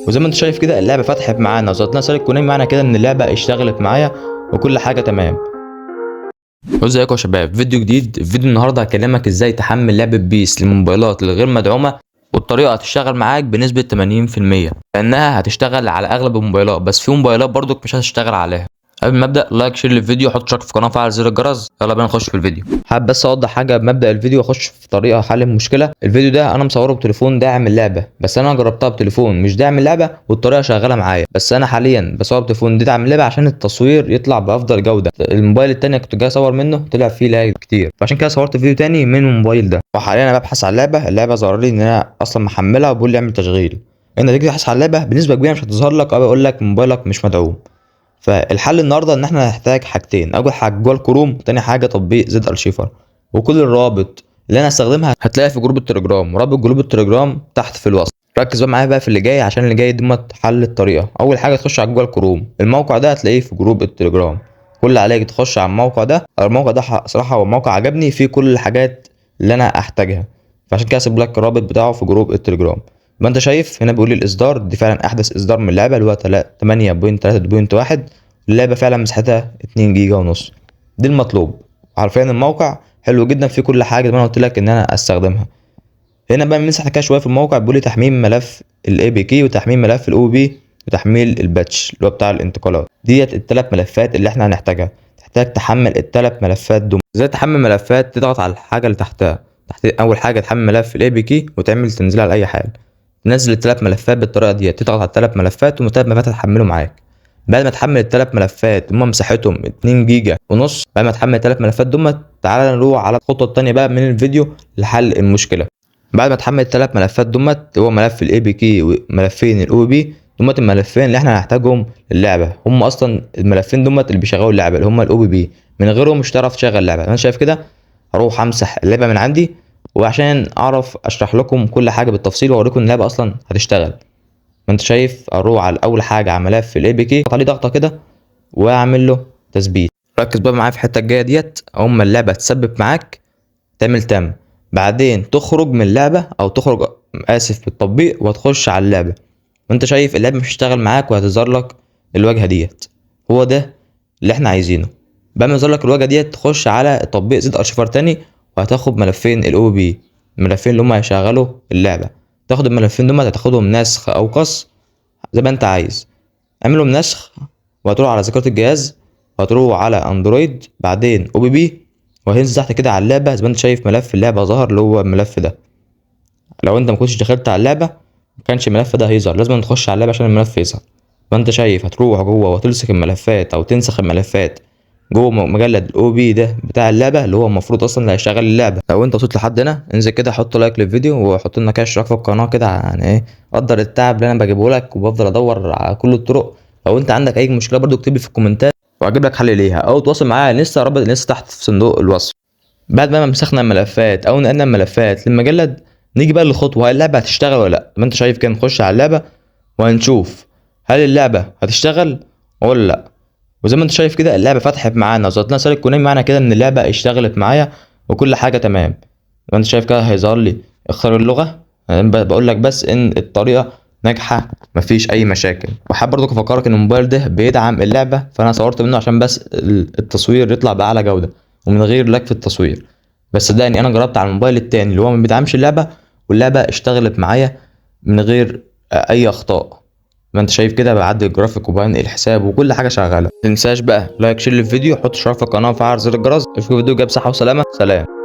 وزي ما انت شايف كده اللعبه فتحت معانا وظهرت لنا رساله كونامي، معنى كده ان اللعبه اشتغلت معايا وكل حاجه تمام. ازيكم يا شباب، فيديو جديد. فيديو النهارده هكلمك ازاي تحمل لعبه بيس للموبايلات الغير مدعومه، والطريقه هتشتغل معاك بنسبه 80%، لانها هتشتغل على اغلب الموبايلات، بس في موبايلات برضك مش هتشتغل عليها. قبل ما ابدا لايك شير للفيديو، حط اشتراك في القناه وفعل زر الجرس. يلا بينا نخش في الفيديو. حابب بس اوضح حاجه بمبدا الفيديو واخش في طريقه حل المشكله. الفيديو ده انا مصوره بتليفون داعم اللعبه، بس انا جربتها بتليفون مش داعم اللعبه والطريقه شغاله معايا، بس انا حاليا بصور بتليفون داعم اللعبه عشان التصوير يطلع بافضل جوده. الموبايل التاني كنت جاي اصور منه طلع فيه لاج كتير، فعشان كده صورت فيديو تاني من الموبايل ده. وحاليا انا ببحث على اللعبه ظهر لي ان انا اصلا محملها وبيقول لي اعمل تشغيل. انت تيجي تبحث على اللعبه بنسبه كبيره مش هتظهر لك او يقول لك موبايلك مش مدعوم. فالحل النهارده ان احنا هنحتاج حاجتين، اول حاجه جوه الكروم، تاني حاجه تطبيق زد ارشيفر. وكل الروابط اللي انا هستخدمها هتلاقيها في جروب التليجرام، ورابط جروب التليجرام تحت في الوصف. ركز بقى معايا بقى في اللي جاي، عشان اللي جاي دمت حل الطريقه. اول حاجه تخش على جوجل كروم، الموقع ده هتلاقيه في جروب التليجرام. كل اللي عليك تخش على الموقع ده. الموقع ده صراحه هو موقع عجبني، فيه كل الحاجات اللي انا احتاجها، فعشان كده هسيب لك الرابط بتاعه في جروب التليجرام. ما انت شايف هنا بيقول لي الاصدار دي فعلا احدث اصدار من اللعبه اللي هو 8.3.1. اللعبه فعلا مساحتها 2 جيجا ونص. دي المطلوب. عارفين الموقع حلو جدا، فيه كل حاجه زي ما انا قلت لك ان انا استخدمها. هنا بقى بنمسح كده شويه في الموقع، بيقول لي تحميل ملف الاي بي كي وتحميل ملف الاو بي وتحميل الباتش اللي هو بتاع الانتقالات. ديت الثلاث ملفات اللي احنا هنحتاجها. تحتاج تحمل الثلاث ملفات دول. ازاي تحمل ملفات؟ تضغط على الحاجه اللي تحتها. تحت اول حاجه تحمل ملف الاي بي كي وتعمل تنزيلها على اي حال. تنزل الثلاث ملفات بالطريقه دي، تضغط على الثلاث ملفات والثلاث ملفات هتحملوا معاك. بعد ما تحمل الثلاث ملفات هم مساحتهم 2 جيجا ونص، بعد ما تحمل الثلاث ملفات دول تعالى نروح على الخطوه الثانيه بقى من الفيديو لحل المشكله. بعد ما تحمل الثلاث ملفات دمت، هو ملف الاي بي كي وملفين الاو بي، دمت الملفين اللي احنا هنحتاجهم للعبه. هم اصلا الملفين دمت اللي بيشغلوا اللعبه، اللي هم الاو بي، من غيرهم مش هتعرف تشغل اللعبه. انا شايف كده هروح امسح اللعبه من عندي، وعشان اعرف اشرح لكم كل حاجه بالتفصيل واوريكم ان اللعبه اصلا هتشتغل. ما انت شايف اروح على اول حاجه على ملف الاي بي كي، اضغط عليه ضغطه كده واعمل له تثبيت. ركز بقى معايا في الحته الجايه ديت. اما اللعبه تثبت معاك تعمل تام، بعدين تخرج من اللعبه او تخرج اسف بالتطبيق وتخش على اللعبه. وانت شايف اللعبه مش هتشتغل معاك وهتظهر لك الواجهه ديت. هو ده اللي احنا عايزينه. بعد ما يظهر لك الواجهه ديت تخش على التطبيق زد ارشيفر تاني، وهتاخد ملفين الاو بي، الملفين اللي هم هيشغلوا اللعبه. تاخد الملفين دول هتاخدهم نسخ او قص زي ما انت عايز. اعملهم نسخ وهتروح على ذاكره الجهاز، وهتروح على اندرويد، بعدين او بي، وهتنزل تحت كده على اللعبه. زي ما انت شايف ملف اللعبه ظهر اللي هو الملف ده. لو انت ما كنتش دخلت على اللعبه ما كانش الملف ده هيظهر، لازم تخش على اللعبه عشان الملف يظهر. فانت شايف هتروح جوه وتلصق الملفات او تنسخ الملفات جوه مجلد الاو بي ده بتاع اللعبه، اللي هو المفروض اصلا اللي هيشغل اللعبه. لو انت وصلت لحد هنا انزل كده حط لايك للفيديو، وحط لنا كده اشتراك في القناه كده، يعني ايه قدر التعب اللي انا بجيبه لك وبفضل ادور على كل الطرق. لو انت عندك اي مشكله برضو اكتب لي في الكومنتات واجيب لك حل ليها، او تواصل معايا لسه رابط لسه تحت في صندوق الوصف. بعد ما مسخنا الملفات او نقلنا الملفات للمجلد، نيجي بقى للخطوه هل اللعبه هتشتغل ولا لا. ما انت شايف كده نخش على اللعبه وهنشوف هل اللعبه هتشتغل ولا لا. وزي ما انت شايف كده اللعبه فتحت معانا وظهرت لنا رساله كونامي، معنى كده ان اللعبه اشتغلت معايا وكل حاجه تمام. ما انت شايف كده هيظهر لي اختار اللغه. انا بقول لك بس ان الطريقه ناجحه مفيش اي مشاكل. وحابب برضك افكرك ان الموبايل ده بيدعم اللعبه، فانا صورت منه عشان بس التصوير يطلع باعلى جوده ومن غير لاج في التصوير. بس صدقني انا جربت على الموبايل التاني اللي هو ما بيدعمش اللعبه، واللعبه اشتغلت معايا من غير اي اخطاء. ما انت شايف كده بعدل الجرافيك وبنقل الحساب وكل حاجه شغاله. متنساش بقى لايك شير للفيديو، حط اشتراك في القناه وفعل زر الجرس. اشوفكم فيديو جاي بصحه وسلامه. سلام.